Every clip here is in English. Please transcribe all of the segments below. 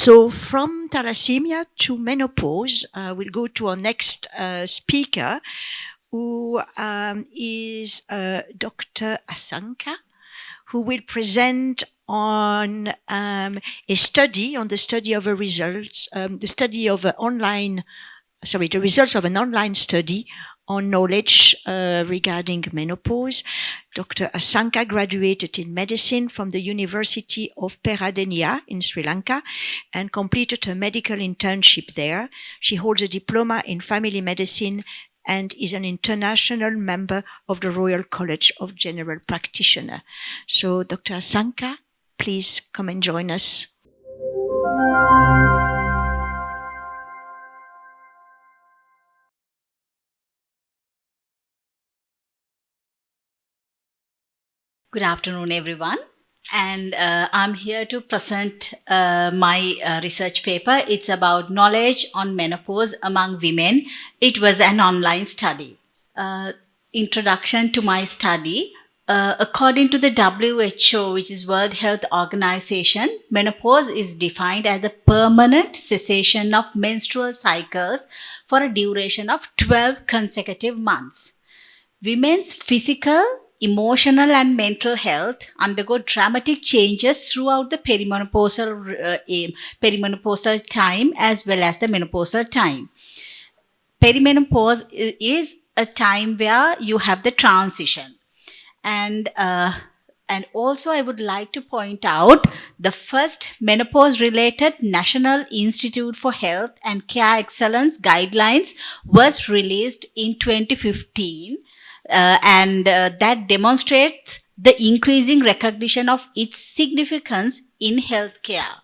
So from thalassemia to menopause, we'll go to our next speaker, who is Dr. Asanka, who will present on a study, on the study of a results, the study of an online, the results of an online study on knowledge regarding menopause. Dr. Asanka graduated in medicine from the University of Pathiratne in Sri Lanka and completed her medical internship there. She holds a diploma in family medicine and is an international member of the Royal College of General Practitioners. So, Dr. Asanka, please come and join us. Good afternoon, everyone. And I'm here to present my research paper. It's about knowledge on menopause among women. It was an online study. Introduction to my study. According to the WHO, which is World Health Organization, menopause is defined as the permanent cessation of menstrual cycles for a duration of 12 consecutive months. Women's physical, emotional and mental health undergo dramatic changes throughout the perimenopausal time as well as the menopausal time. Perimenopause is a time where you have the transition. And also I would like to point out the first menopause-related National Institute for Health and Care Excellence guidelines was released in 2015. That demonstrates the increasing recognition of its significance in healthcare.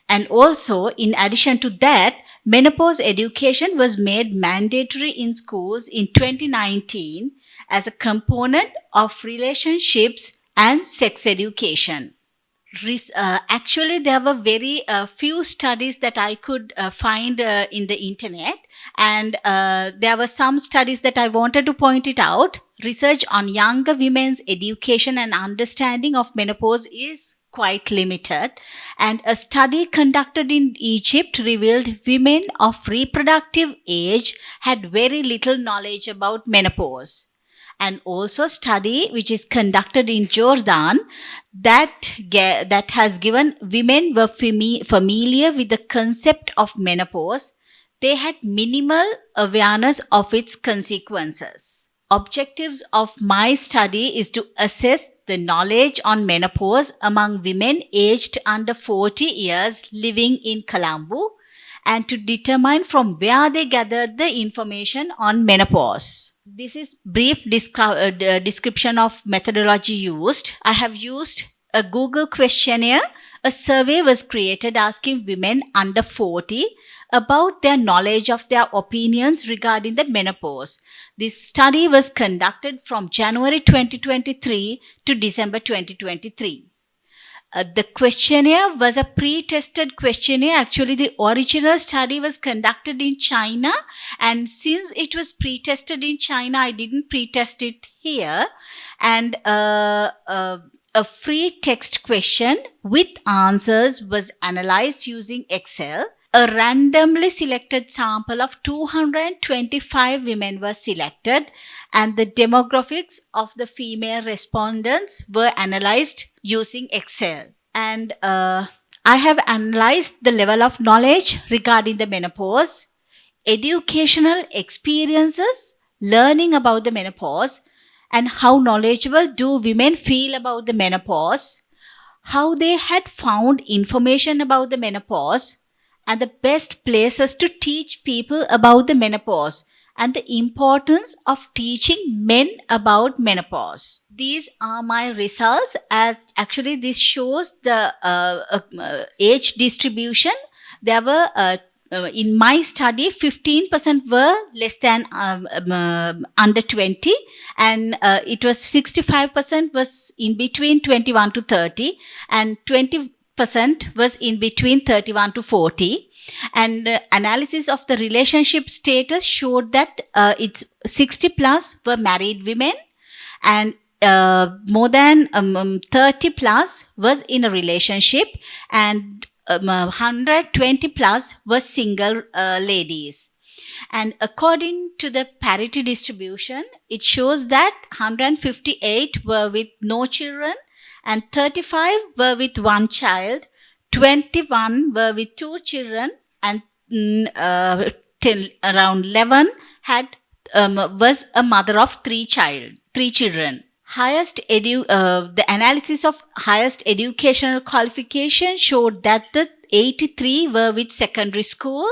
And also, in addition to that, menopause education was made mandatory in schools in 2019 as a component of relationships and sex education. Actually, there were very few studies that I could find in the internet, and there were some studies that I wanted to point it out. Research on younger women's education and understanding of menopause is quite limited, and a study conducted in Egypt revealed women of reproductive age had very little knowledge about menopause. And also study which is conducted in Jordan that has given women were familiar with the concept of menopause. They had minimal awareness of its consequences. Objectives of my study is to assess the knowledge on menopause among women aged under 40 years living in Colombo and to determine from where they gathered the information on menopause. This is brief description of methodology used. I have used a Google questionnaire. A survey was created asking women under 40 about their knowledge of their opinions regarding the menopause. This study was conducted from January 2023 to December 2023. The questionnaire was a pre-tested questionnaire. Actually, the original study was conducted in China, and since it was pre-tested in China, I didn't pre-test it here. And a free text question with answers was analyzed using Excel. A randomly selected sample of 225 women were selected, and the demographics of the female respondents were analyzed using Excel. And I have analyzed the level of knowledge regarding the menopause, educational experiences, learning about the menopause, and how knowledgeable do women feel about the menopause, how they had found information about the menopause, and the best places to teach people about the menopause, and the importance of teaching men about menopause. These are my results, as actually this shows the age distribution. There were in my study 15% were less than under 20, and it was 65% was in between 21 to 30, and 20% was in between 31 to 40. And analysis of the relationship status showed that it's 60 plus were married women, and more than 30 plus was in a relationship, and 120 plus were single ladies. And according to the parity distribution, it shows that 158 were with no children, and 35 were with one child, 21 were with two children, and around 11 had was a mother of three children. The analysis of highest educational qualification showed that the 83 were with secondary school,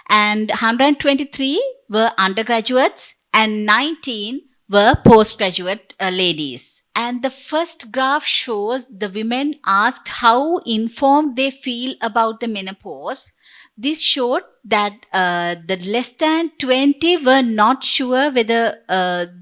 and 123 were undergraduates, and 19 were postgraduate ladies. And the first graph shows the women asked how informed they feel about the menopause. This showed that the less than 20 were not sure whether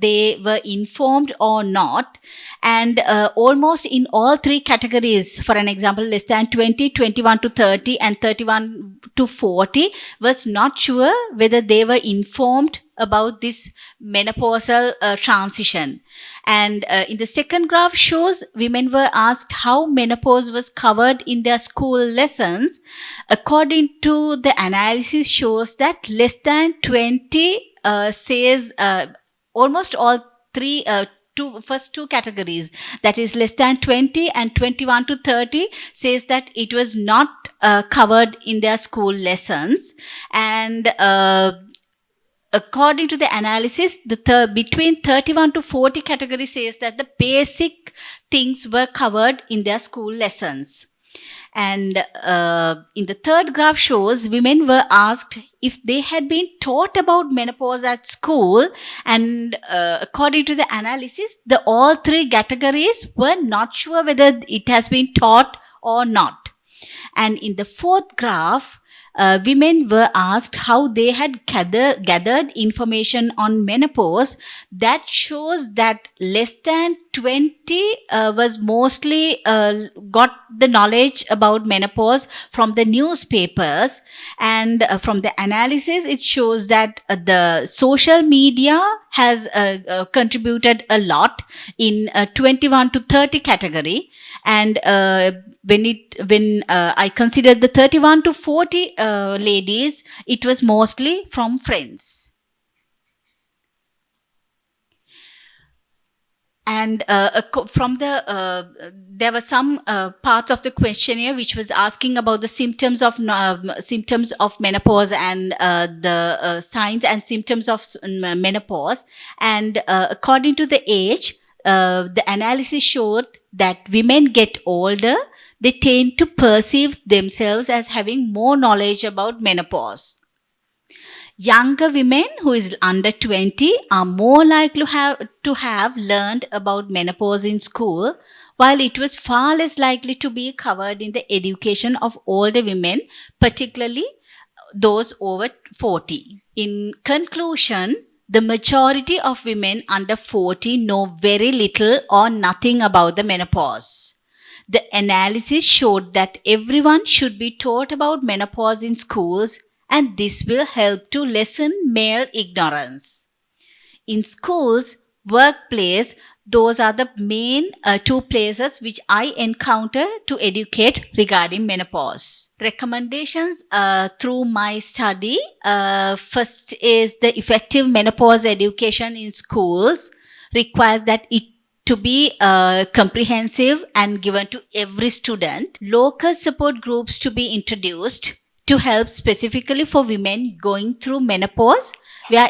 they were informed or not. And almost in all three categories, for an example, less than 20, 21 to 30, and 31 to 40 was not sure whether they were informed about this menopausal transition. And in the second graph shows women were asked how menopause was covered in their school lessons. According to the analysis shows that less than 20 says almost all three first two categories, that is less than 20 and 21 to 30, says that it was not covered in their school lessons. And according to the analysis, between 31 to 40 category says that the basic things were covered in their school lessons. And in the third graph shows women were asked if they had been taught about menopause at school, and according to the analysis, all three categories were not sure whether it has been taught or not. And in the fourth graph, women were asked how they had gathered information on menopause. That shows that less than 20 was mostly got the knowledge about menopause from the newspapers. And from the analysis, it shows that the social media has contributed a lot in 21 to 30 category. And when I considered the 31 to 40 ladies, it was mostly from friends. And from there were some parts of the questionnaire which was asking about the symptoms of menopause and the signs and symptoms of menopause. And according to the age, the analysis showed that women get older, they tend to perceive themselves as having more knowledge about menopause. Younger women who is under 20 are more likely to have learned about menopause in school, while it was far less likely to be covered in the education of older women, particularly those over 40. In conclusion, the majority of women under 40 know very little or nothing about the menopause. The analysis showed that everyone should be taught about menopause in schools, and this will help to lessen male ignorance. In schools, workplace, those are the main two places which I encounter to educate regarding menopause. Recommendations through my study. First is the effective menopause education in schools requires that it to be comprehensive and given to every student. Local support groups to be introduced to help specifically for women going through menopause, where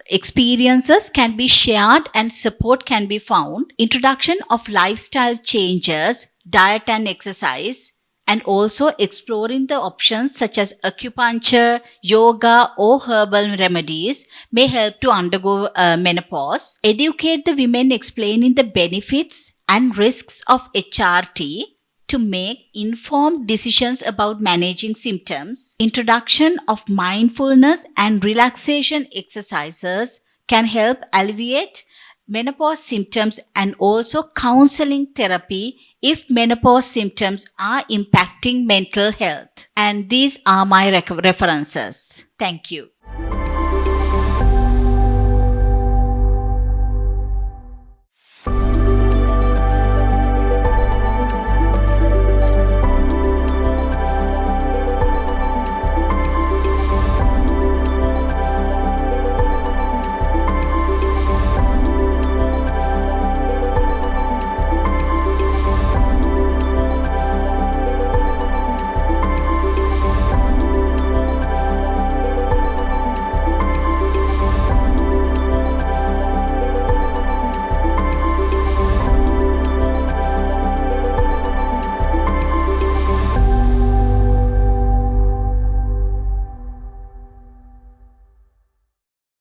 experiences can be shared and support can be found. Introduction of lifestyle changes, diet and exercise, and also exploring the options such as acupuncture, yoga, or herbal remedies may help to undergo menopause. Educate the women explaining the benefits and risks of HRT to make informed decisions about managing symptoms. Introduction of mindfulness and relaxation exercises can help alleviate menopause symptoms, and also counseling therapy if menopause symptoms are impacting mental health. And these are my references. Thank you.